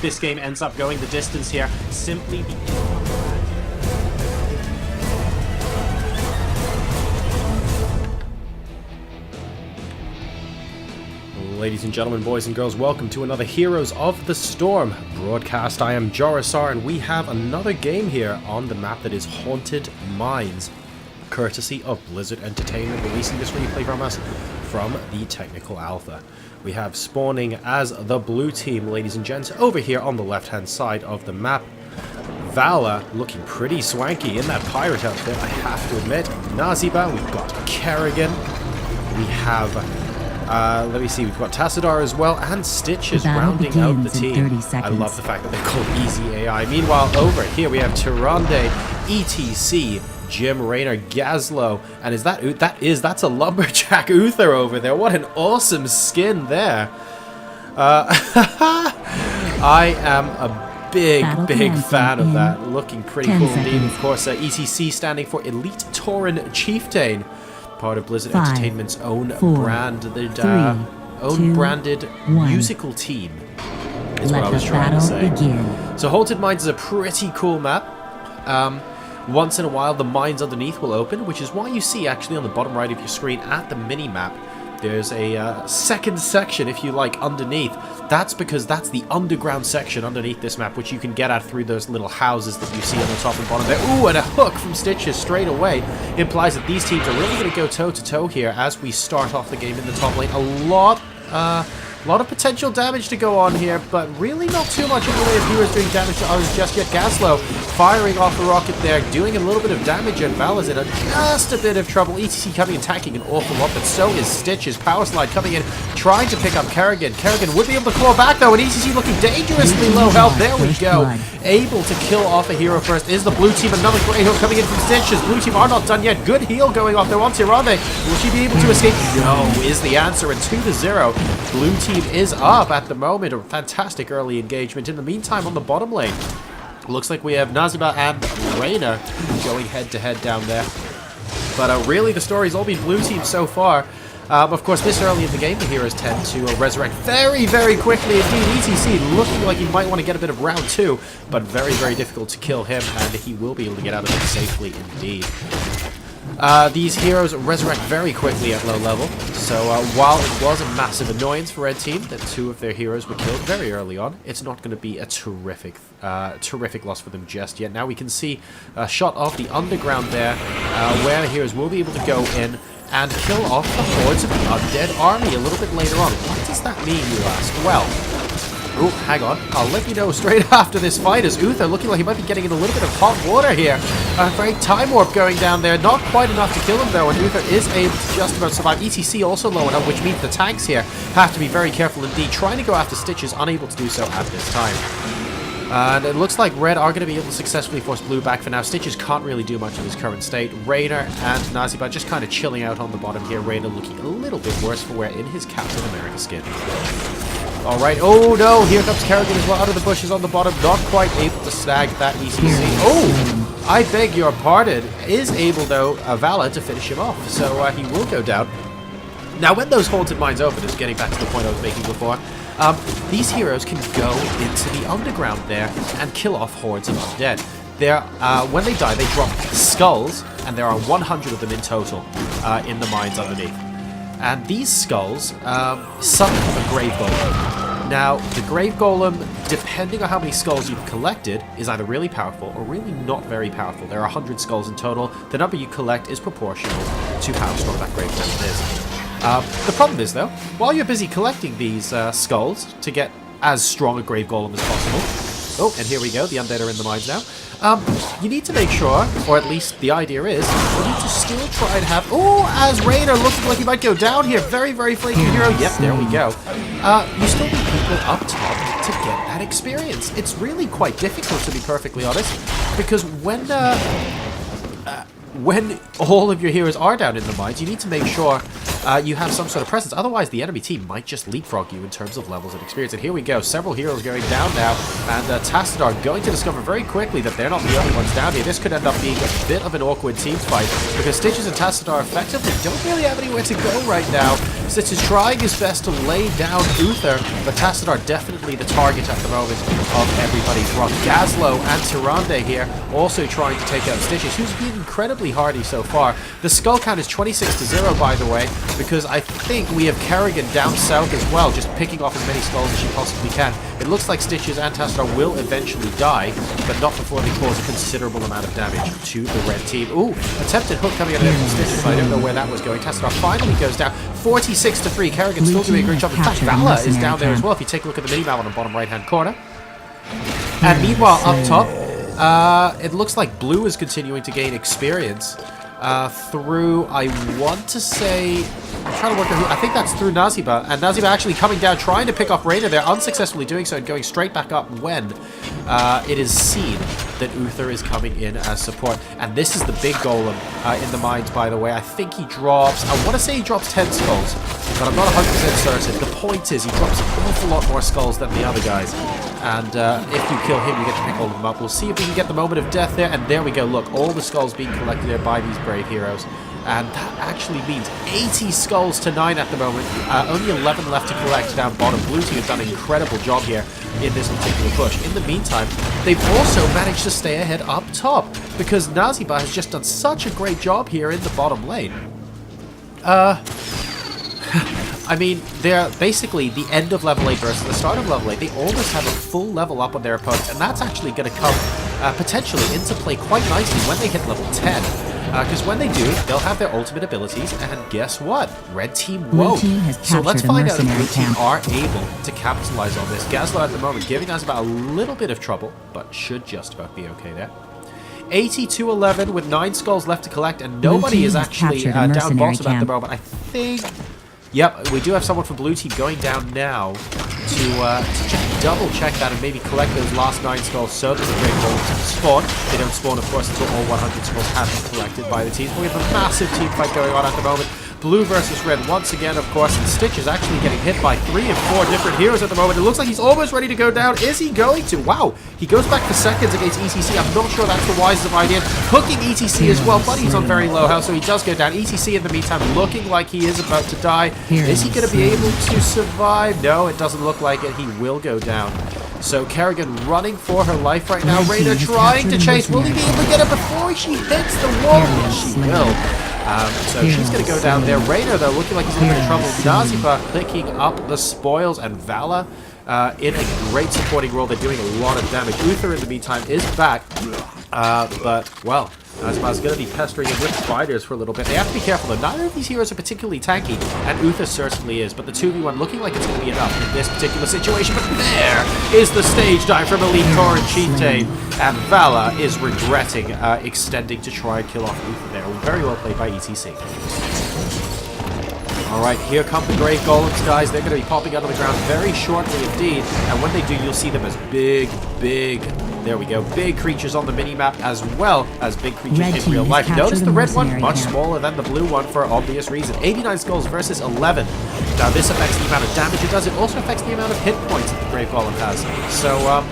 this game ends up going the distance here, simply because... Ladies and gentlemen, boys and girls, welcome to another Heroes of the Storm broadcast. I am Jorisar, and we have another game here on the map that is Haunted Mines, courtesy of Blizzard Entertainment, releasing this replay from us from the Technical Alpha. We have spawning as the blue team, ladies and gents, over here on the left-hand side of the map. Vala looking pretty swanky in that pirate outfit, I have to admit. Naziba, we've got Kerrigan, we have... let me see, we've got Tassadar as well, and Stitch is rounding out the team. I love the fact that they're called Easy AI. Meanwhile, over here we have Tyrande, ETC, Jim Raynor, Gazlo, and that's a Lumberjack Uther over there. What an awesome skin there. I am a big fan of that. Looking pretty cool indeed. Of course, ETC standing for Elite Tauren Chieftain. Part of Blizzard Entertainment's own branded musical team is what I was trying to say. So Haunted Mines is a pretty cool map. Once in a while the mines underneath will open, which is why you see actually on the bottom right of your screen at the mini-map there's a second section, if you like, underneath. That's because that's the underground section underneath this map, which you can get at through those little houses that you see on the top and bottom there. Ooh, and a hook from Stitches straight away implies that these teams are really going to go toe-to-toe here as we start off the game in the top lane. A lot of potential damage to go on here, but really not too much in the way of heroes doing damage to others just yet. Gazlo firing off the rocket there, doing a little bit of damage, and Vala's in just a bit of trouble. ETC coming and attacking an awful lot, but so is Stitch's Power Slide coming in, trying to pick up Kerrigan. Kerrigan would be able to claw back though, and ETC looking dangerously low health. There we go. Able to kill off a hero first is the blue team. Another great hook coming in from Stitches. Blue team are not done yet. Good heal going off there on Tyrande. Will she be able to escape? No, is the answer, and 2-0. Blue team is up at the moment. A fantastic early engagement. In the meantime, on the bottom lane, looks like we have Naziba and Reyna going head-to-head down there. But really, the story's all been blue team so far. Of course, this early in the game, the heroes tend to resurrect very, very quickly indeed. ETC looking like he might want to get a bit of round 2, but very, very difficult to kill him, and he will be able to get out of it safely indeed. These heroes resurrect very quickly at low level, so while it was a massive annoyance for Red Team that 2 of their heroes were killed very early on, it's not going to be a terrific loss for them just yet. Now we can see a shot of the underground there, where the heroes will be able to go in and kill off the hordes of the undead army a little bit later on. What does that mean, you ask? Well, oh, hang on. I'll let you know straight after this fight, as Uther looking like he might be getting in a little bit of hot water here. A great time warp going down there. Not quite enough to kill him, though, and Uther is able to just about survive. ETC also low enough, which means the tanks here have to be very careful indeed. Trying to go after Stitches, unable to do so at this time. And it looks like Red are going to be able to successfully force Blue back for now. Stitches can't really do much in his current state. Raynor and Naziba just kind of chilling out on the bottom here. Raynor looking a little bit worse for wear in his Captain America skin. Alright, oh no, here comes Kerrigan as well out of the bushes on the bottom, not quite able to snag that ECC. Oh, I beg your pardon, is able though, Vala to finish him off, so he will go down. Now when those Haunted Mines open, just getting back to the point I was making before, these heroes can go into the underground there and kill off hordes of undead. When they die, they drop skulls, and there are 100 of them in total in the mines underneath. And these skulls summon a Grave Golem. Now, the Grave Golem, depending on how many skulls you've collected, is either really powerful or really not very powerful. There are 100 skulls in total. The number you collect is proportional to how strong that Grave Golem is. The problem is, though, while you're busy collecting these skulls to get as strong a Grave Golem as possible... Oh, and here we go, the undead are in the mines now. You need to make sure, or at least the idea is, you need to still try and have... Oh, as Raynor looking like he might go down here. Very, very flaky hero. Yep, there we go. You still need people up top to get that experience. It's really quite difficult, to be perfectly honest, because when all of your heroes are down in the mines, you need to make sure you have some sort of presence. Otherwise, the enemy team might just leapfrog you in terms of levels and experience. And here we go. Several heroes going down now. And Tassadar going to discover very quickly that they're not the only ones down here. This could end up being a bit of an awkward team fight, because Stitches and Tassadar effectively don't really have anywhere to go right now. Stitch is trying his best to lay down Uther, but Tassadar definitely the target at the moment of everybody's rock. Gazlo and Tyrande here also trying to take out Stitches, who's been incredibly hardy so far. The skull count is 26-0, by the way, because I think we have Kerrigan down south as well, just picking off as many skulls as she possibly can. It looks like Stitches and Tassadar will eventually die, but not before they cause a considerable amount of damage to the red team. Ooh, attempted hook coming out of there from Stitches, but I don't know where that was going. Tassadar finally goes down, 46-3. Kerrigan still doing a great job. In fact, Vala is down there as well, if you take a look at the minimap on the bottom right-hand corner. And meanwhile, up top, it looks like Blue is continuing to gain experience through, I want to say, I'm trying to work out who, I think that's through Naziba, and Naziba actually coming down, trying to pick off Rainer there, unsuccessfully doing so and going straight back up when it is seen that Uther is coming in as support. And this is the big golem in the mines, by the way. I think he drops, I want to say he drops 10 skulls, but I'm not 100% certain. The point is he drops an awful lot more skulls than the other guys. And if you kill him, you get to pick all of them up. We'll see if we can get the moment of death there. And there we go. Look, all the skulls being collected there by these brave heroes. And that actually means 80 skulls to 9 at the moment. Only 11 left to collect down bottom. Blue team have done an incredible job here in this particular push. In the meantime, they've also managed to stay ahead up top, because Naziba has just done such a great job here in the bottom lane. I mean, they're basically the end of level 8 versus the start of level 8. They almost have a full level up on their opponent, and that's actually going to come potentially into play quite nicely when they hit level 10. Because when they do, they'll have their ultimate abilities, and guess what? Red team won't. So let's find out if Blue team are able to capitalize on this. Gazlo at the moment giving us about a little bit of trouble, but should just about be okay there. 80-11 with 9 skulls left to collect, and nobody is actually down bottom at the moment. I think... Yep, we do have someone from Blue Team going down now to just double check that and maybe collect those last 9 skulls so that the Great Golem spawn. They don't spawn, of course, until all 100 skulls have been collected by the teams. But we have a massive team fight going on at the moment. Blue versus red once again, of course, and Stitch is actually getting hit by 3 and 4 different heroes at the moment. It looks like he's almost ready to go down. Is he going to? Wow, he goes back for seconds against ETC. I'm not sure that's the wisest of ideas. Hooking ETC as well, but he's on very low health, so he does go down. ETC in the meantime looking like he is about to die. Is he going to be able to survive? No, it doesn't look like it. He will go down. So Kerrigan running for her life right now. Rainer trying to chase. Will he be able to get her before she hits the wall? Yes, she will. So she's going to go down there. Rainer, though, looking like he's in a bit of trouble. Naziba picking up the spoils, and Vala in a great supporting role. They're doing a lot of damage. Uther, in the meantime, is back. But, well, Naziba's going to be pestering him with spiders for a little bit. They have to be careful, though. Neither of these heroes are particularly tanky, and Uther certainly is. But the 2v1 looking like it's going to be enough in this particular situation. But there is the stage dive from Elite Torrent Chieftain. And Vala is regretting extending to try and kill off Uther there. Very well played by ETC. Alright, here come the Grave Golems, guys. They're going to be popping out of the ground very shortly indeed. And when they do, you'll see them as big, there we go, big creatures on the minimap as well as big creatures in real life. Notice the red one, much smaller than the blue one for obvious reason. 89 skulls versus 11. Now this affects the amount of damage it does. It also affects the amount of hit points that the Grave Golem has. So,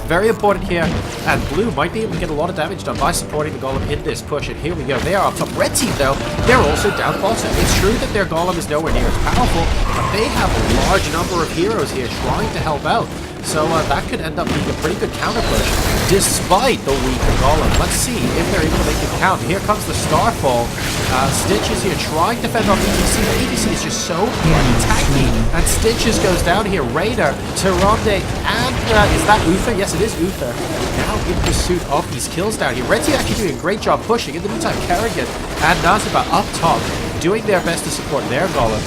very important here, and Blue might be able to get a lot of damage done by supporting the Golem in this push, and here we go. They are up top. Red team, though, they're also down bottom. It's true that their Golem is nowhere near as powerful, but they have a large number of heroes here trying to help out. So that could end up being a pretty good counter push, despite the weaker Golem. Let's see if they're able to make it count. Here comes the Starfall. Stitch is here trying to fend off ETC, but ETC is just so tanky. And Stitches goes down here. Rainer, Tyrande, and is that Uther? Yes, it is Uther. Now in pursuit of these kills down here. Red team actually doing a great job pushing. In the meantime, Kerrigan and Naziba up top, doing their best to support their Golem.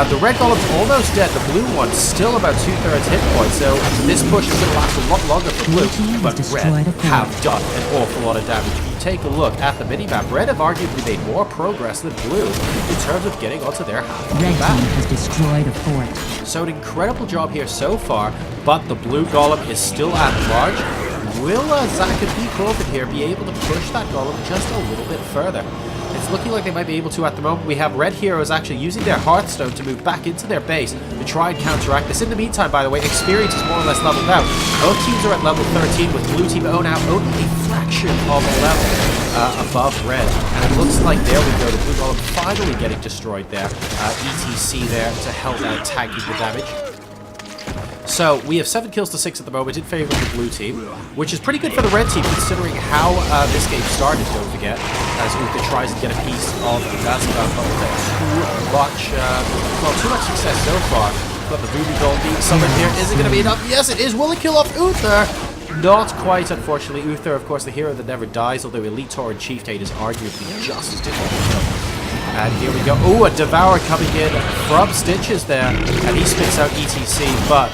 The red Golem's almost dead. The blue one's still about 2/3 hit points, so this push is going to last a lot longer for blue. But red have done an awful lot of damage. If you take a look at the minimap, red have arguably made more progress than blue in terms of getting onto their half. Red team has destroyed a fort. So an incredible job here so far, but the blue Golem is still at large. Will Zach and B. Corbin here be able to push that Golem just a little bit further? It's looking like they might be able to at the moment. We have red heroes actually using their Hearthstone to move back into their base to try and counteract this. In the meantime, by the way, experience is more or less leveled out. Both teams are at level 13 with blue team now only a fraction fraction of a level above red. And it looks like, there we go, the blue golem finally getting destroyed there. ETC there to help out tanking the damage. So, we have 7 kills to 6 at the moment in favor of the blue team, which is pretty good for the red team considering how this game started, don't forget, as Uther tries to get a piece of Nazgul, but too much success so far. But the Voodoo Doll being summoned here, is it going to be enough? Yes, it is. Will it kill off Uther? Not quite, unfortunately. Uther, of course, the hero that never dies, although Elite Tor and Chieftain is arguably just as difficult to kill. And here we go. Oh, a Devour coming in from Stitches there, and he spits out ETC, but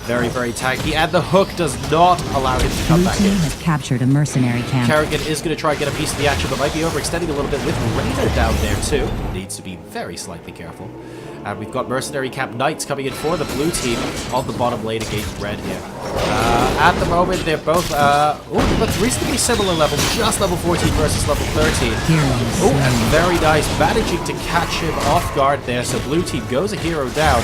very, very tanky, and the hook does not allow him to come back in. Blue team has captured a mercenary camp. Kerrigan is going to try and get a piece of the action, but might be overextending a little bit with Raider down there too. Needs to be very slightly careful. And we've got Mercenary Camp Knights coming in for the blue team on the bottom lane against red here. At the moment, they're both, but reasonably similar level, just level 14 versus level 13. Oh, and very nice, managing to catch him off guard there, so blue team goes a hero down.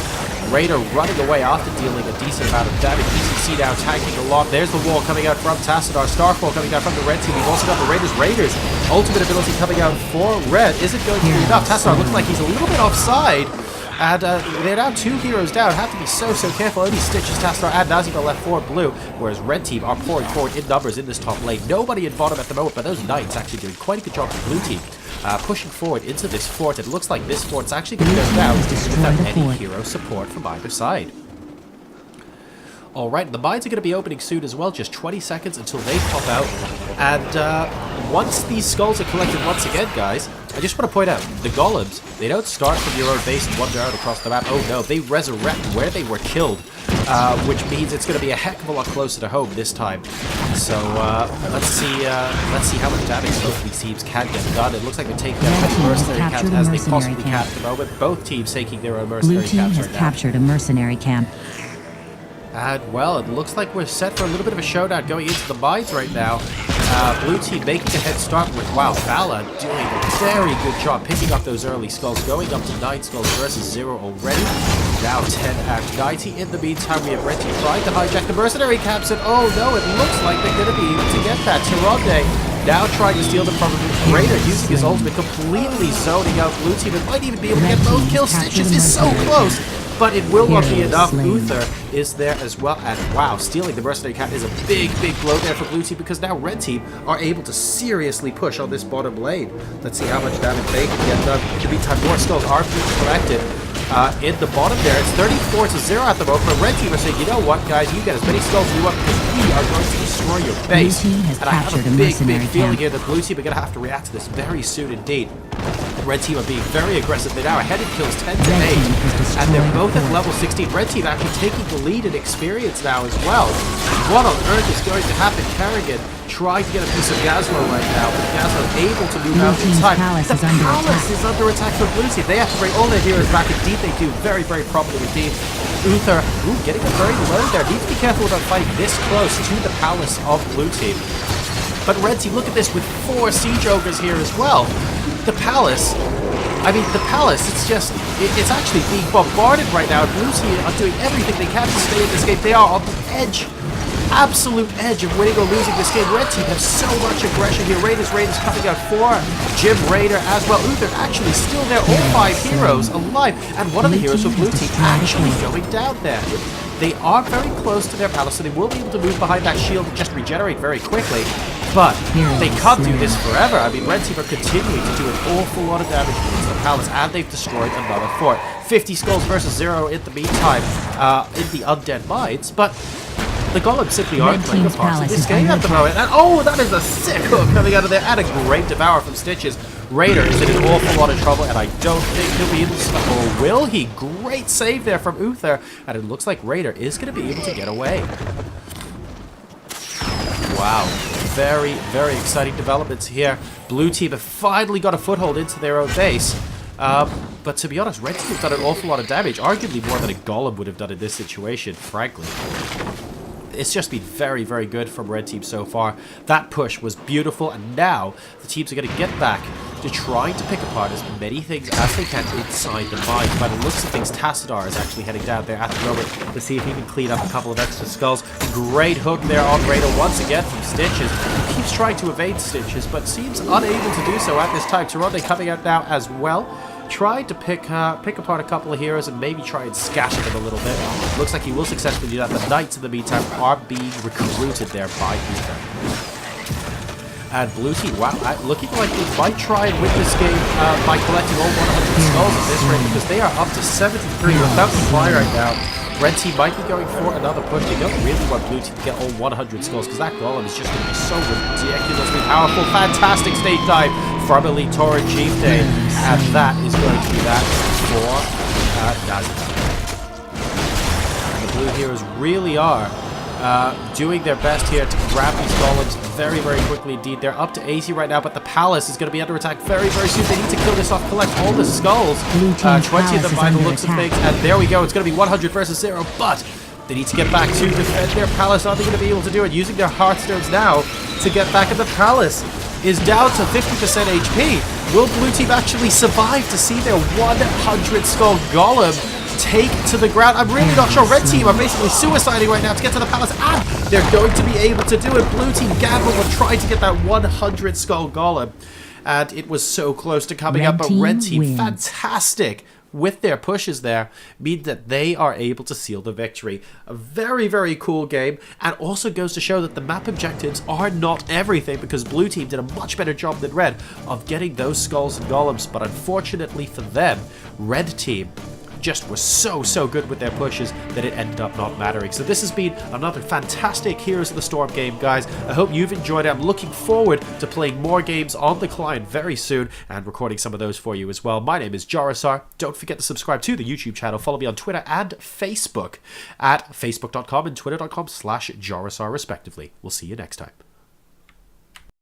Raider running away after dealing a decent amount of damage. ECC now tanking a lot. There's the wall coming out from Tassadar. Starfall coming down from the red team. We've also got the Raiders ultimate ability coming out for red. Is it going to be enough? Tassadar looks like he's a little bit offside. And they're now 2 heroes down. Have to be so careful. Only Stitches, Tassadar, and Nazgul left for blue. Whereas red team are pouring forward in numbers in this top lane. Nobody in bottom at the moment, but those Knights actually doing quite a good job for blue team. Pushing forward into this fort. It looks like this fort's actually going to go down without any hero support from either side. Alright, the mines are going to be opening soon as well. Just 20 seconds until they pop out. And once these skulls are collected once again, guys, I just want to point out, the golems, they don't start from your own base and wander out across the map. Oh no, they resurrect where they were killed, which means it's going to be a heck of a lot closer to home this time. So let's see how much damage both these teams can get done. It looks like they're taking out as many mercenary camps as they possibly can at the moment. Both teams taking their own mercenary camps right now. Blue team has captured a mercenary camp. And, well, it looks like we're set for a little bit of a showdown going into the mines right now. Blue team making a head start with, wow, Vala doing a very good job picking up those early skulls, going up to 9 skulls versus 0 already. Now 10 at 90. In the meantime, we have Red team trying to hijack the mercenary camps, and oh no, it looks like they're going to be able to get that. Tyrande now trying to steal them from Raider, using his ultimate, completely zoning out blue team, and might even be able to get both kills. Stitches is so close! But it will not be enough. Uther is there as well. And wow, stealing the mercenary cap is a big blow there for blue team, because now red team are able to seriously push on this bottom lane. Let's see how much damage they can get done. In the meantime, more skulls are being collected. In the bottom there, it's 34-0 at the moment. But red team are saying, you know what, guys, you get as many skulls as you want, because we are going to destroy your base. And I have a big feeling here that blue team are going to have to react to this very soon indeed. Red team are being very aggressive. They're now ahead in kills 10-8, and they're both at level 16. Red team actually taking the lead in experience now as well. What on earth is going to happen? Kerrigan trying to get a piece of Gazlo right now, but Gazlo able to move out in time. The palace is under attack from blue team. They have to bring all their heroes back. Indeed, they do very properly indeed. Uther, getting it very low there. Need to be careful about fighting this close to the palace of blue team. But red team, look at this with 4 siege ogres here as well. The palace, it's actually being bombarded right now. Blue team are doing everything they can to stay in this game. They are on the edge, absolute edge of winning or losing this game. Red team have so much aggression here. Raiders coming out for Jim Raider as well. Uther actually still there, all 5 heroes alive. And one of the heroes for blue team actually going down there. They are very close to their palace, so they will be able to move behind that shield and just regenerate very quickly. But they can't do this forever. I mean, red team are continuing to do an awful lot of damage to the palace, and they've destroyed another fort. 50 skulls versus 0 in the meantime in the undead mines, but the golems simply aren't playing a part of this game at the moment. And oh, that is a sick hook coming out of there, and a great devour from Stitches. Raider is in an awful lot of trouble, and I don't think he'll be able to stop. Or will he? Great save there from Uther, and it looks like Raider is going to be able to get away. Wow. Very exciting developments here. Blue team have finally got a foothold into their own base. But to be honest, red team have done an awful lot of damage. Arguably more than a golem would have done in this situation, frankly. It's just been very good from red team so far. That push was beautiful, and now the teams are going to get back to trying to pick apart as many things as they can inside the mine. By the looks of things, Tassadar is actually heading down there at the moment to see if he can clean up a couple of extra skulls. Great hook there on Raider once again from Stitches. He keeps trying to evade Stitches, but seems unable to do so at this time. Taronde coming out now as well. Tried to pick apart a couple of heroes and maybe try and scatter them a little bit. Looks like he will successfully do that. The Knights, in the meantime, are being recruited there by Ether. And Blue Team, wow, looking like they might try and win this game by collecting all 100 skulls at this rate, because they are up to 73 without the fly right now. Red Team might be going for another push. They don't really want Blue Team to get all 100 skulls, because that golem is just going to be so ridiculously powerful. Fantastic stage dive from Elite Tauren Chieftain, and that is going to be that for Nazareth. And the Blue Heroes really are doing their best here to grab these golems very, very quickly indeed. They're up to 80 right now, but the palace is going to be under attack very, very soon. They need to kill this off, collect all the skulls. 20 of them by the looks of things, and there we go. It's going to be 100 versus 0, but they need to get back to defend their palace. Are they going to be able to do it? Using their Heartstones now to get back, and the palace is down to 50% HP. Will Blue Team actually survive to see their 100 skull golem take to the ground? I'm really not sure. Red Team are basically suiciding right now to get to the palace, and they're going to be able to do it. Blue Team gambled and tried to get that 100 skull golem, and it was so close to coming up, but Red Team, fantastic with their pushes there, mean that they are able to seal the victory. A very, very cool game, and also goes to show that the map objectives are not everything, because Blue Team did a much better job than Red of getting those skulls and golems, but unfortunately for them, Red Team just was so good with their pushes that it ended up not mattering. So this has been another fantastic Heroes of the Storm game, guys. I hope you've enjoyed it. I'm looking forward to playing more games on the client very soon and recording some of those for you as well. My name is Jarasar. Don't forget to subscribe to the YouTube channel. Follow me on Twitter and Facebook at facebook.com and twitter.com/Jarasar respectively. We'll see you next time.